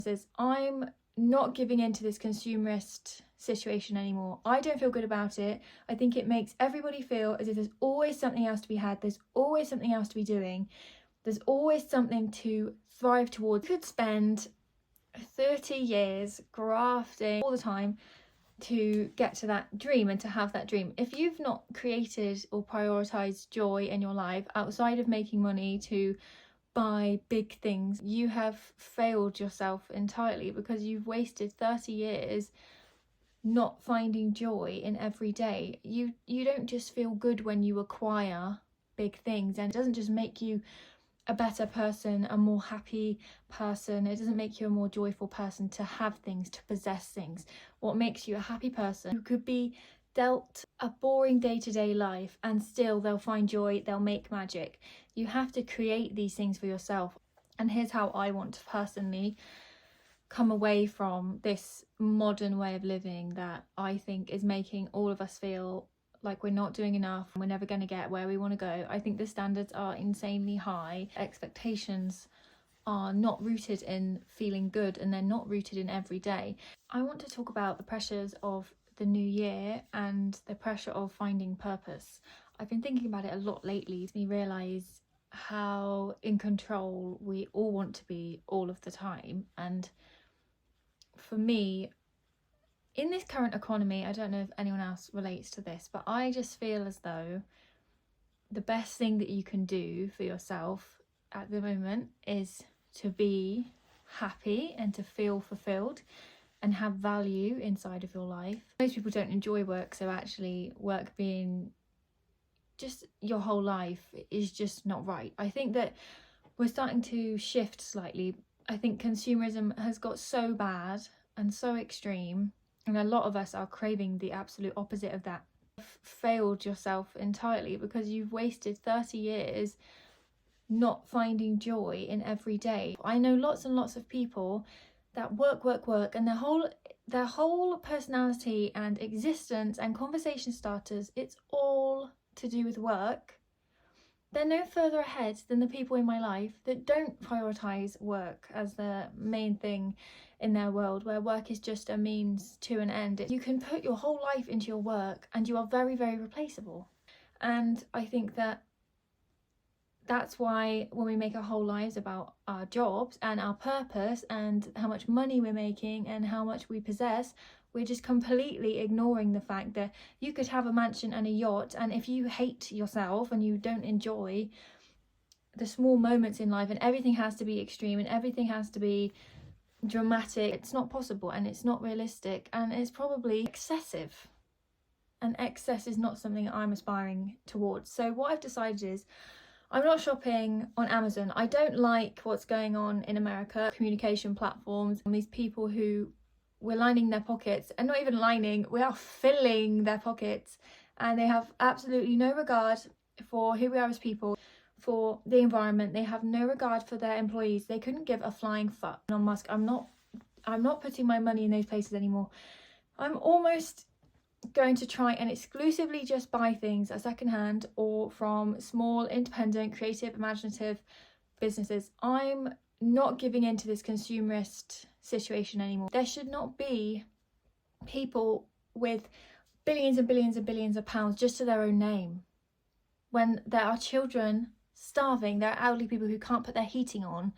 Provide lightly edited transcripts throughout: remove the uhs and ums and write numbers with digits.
Says, I'm not giving in to this consumerist situation anymore. I don't feel good about it. I think it makes everybody feel as if there's always something else to be had. There's always something else to be doing. There's always something to thrive towards. You could spend 30 years grafting all the time to get to that dream and to have that dream. If you've not created or prioritized joy in your life outside of making money to buy big things, you have failed yourself entirely, because you've wasted 30 years not finding joy in every day. You don't just feel good when you acquire big things, and it doesn't just make you a better person, a more happy person. It doesn't make you a more joyful person to have things, to possess things. What makes you a happy person who could be dealt a boring day-to-day life and still they'll find joy, they'll make magic. You have to create these things for yourself. And here's how I want to personally come away from this modern way of living that I think is making all of us feel like we're not doing enough, we're never going to get where we want to go. I think the standards are insanely high. Expectations are not rooted in feeling good, and they're not rooted in every day. I want to talk about the pressures of the new year and the pressure of finding purpose. I've been thinking about it a lot lately. It made me realise how in control we all want to be all of the time. And for me, in this current economy, I don't know if anyone else relates to this, but I just feel as though the best thing that you can do for yourself at the moment is to be happy and to feel fulfilled and have value inside of your life. Most people don't enjoy work, so actually work being just your whole life is just not right. I think that we're starting to shift slightly. I think consumerism has got so bad and so extreme, and a lot of us are craving the absolute opposite of that. You've failed yourself entirely because you've wasted 30 years not finding joy in every day. I know lots and lots of people that work, and their whole personality and existence and conversation starters, it's all to do with work. They're no further ahead than the people in my life that don't prioritise work as the main thing in their world, where work is just a means to an end. You can put your whole life into your work and you are very, very replaceable. And I think that that's why when we make our whole lives about our jobs and our purpose and how much money we're making and how much we possess, we're just completely ignoring the fact that you could have a mansion and a yacht, and if you hate yourself and you don't enjoy the small moments in life and everything has to be extreme and everything has to be dramatic, it's not possible and it's not realistic and it's probably excessive. And excess is not something I'm aspiring towards. So what I've decided is I'm not shopping on Amazon. I don't like what's going on in America, communication platforms, and these people who we're lining their pockets, and not even lining, we are filling their pockets, and they have absolutely no regard for who we are as people, for the environment. They have no regard for their employees. They couldn't give a flying fuck. Elon Musk, I'm not putting my money in those places anymore. I'm almost going to try and exclusively just buy things at secondhand or from small, independent, creative, imaginative businesses. I'm not giving in to this consumerist situation anymore. There should not be people with billions and billions and billions of pounds just to their own name, when there are children starving, there are elderly people who can't put their heating on.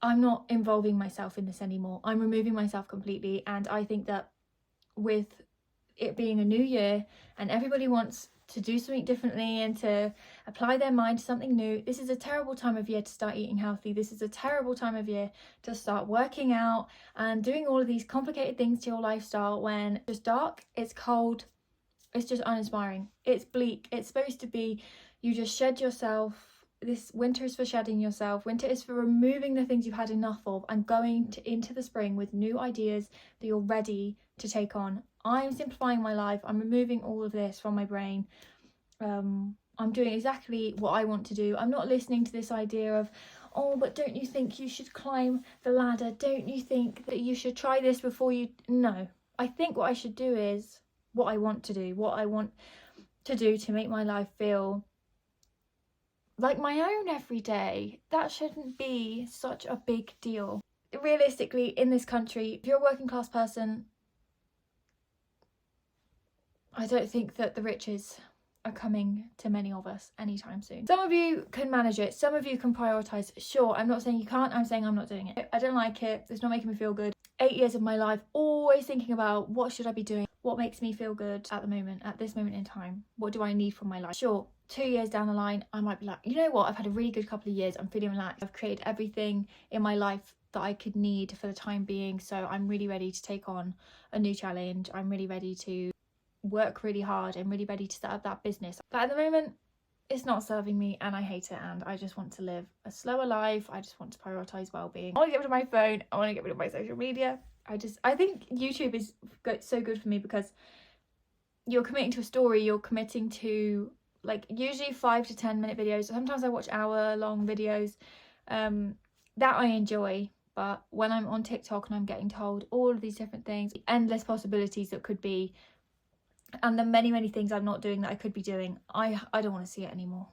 I'm not involving myself in this anymore. I'm removing myself completely. And I think that with it being a new year and everybody wants to do something differently and to apply their mind to something new, this is a terrible time of year to start eating healthy. This is a terrible time of year to start working out and doing all of these complicated things to your lifestyle when it's dark, it's cold, it's just uninspiring, it's bleak. It's supposed to be you just shed yourself. This winter is for shedding yourself. Winter is for removing the things you've had enough of and going into the spring with new ideas that you're ready to take on. I'm simplifying my life. I'm removing all of this from my brain. I'm doing exactly what I want to do. I'm not listening to this idea of, oh, but don't you think you should climb the ladder? Don't you think that you should try this before you... No. I think what I should do is what I want to do. What I want to do to make my life feel like my own every day. That shouldn't be such a big deal. realistically, in this country, if you're a working class person, I don't think that the riches are coming to many of us anytime soon. Some of you can manage it, some of you can prioritise. Sure, I'm not saying you can't, I'm saying I'm not doing it. I don't like it, it's not making me feel good. 8 years of my life always thinking about what should I be doing, what makes me feel good at the moment, at this moment in time, what do I need from my life. Sure, 2 years down the line, I might be like, you know what, I've had a really good couple of years, I'm feeling relaxed, I've created everything in my life that I could need for the time being, so I'm really ready to take on a new challenge, I'm really ready to work really hard and really ready to set up that business. But at the moment, it's not serving me and I hate it, and I just want to live a slower life. I just want to prioritize well-being. I want to get rid of my phone, I want to get rid of my social media. I think YouTube is so good for me because you're committing to a story, you're committing to like usually 5 to 10 minute videos. Sometimes I watch hour-long videos that I enjoy. But when I'm on TikTok and I'm getting told all of these different things, endless possibilities that could be, and the many things I'm not doing that I could be doing, I don't want to see it anymore.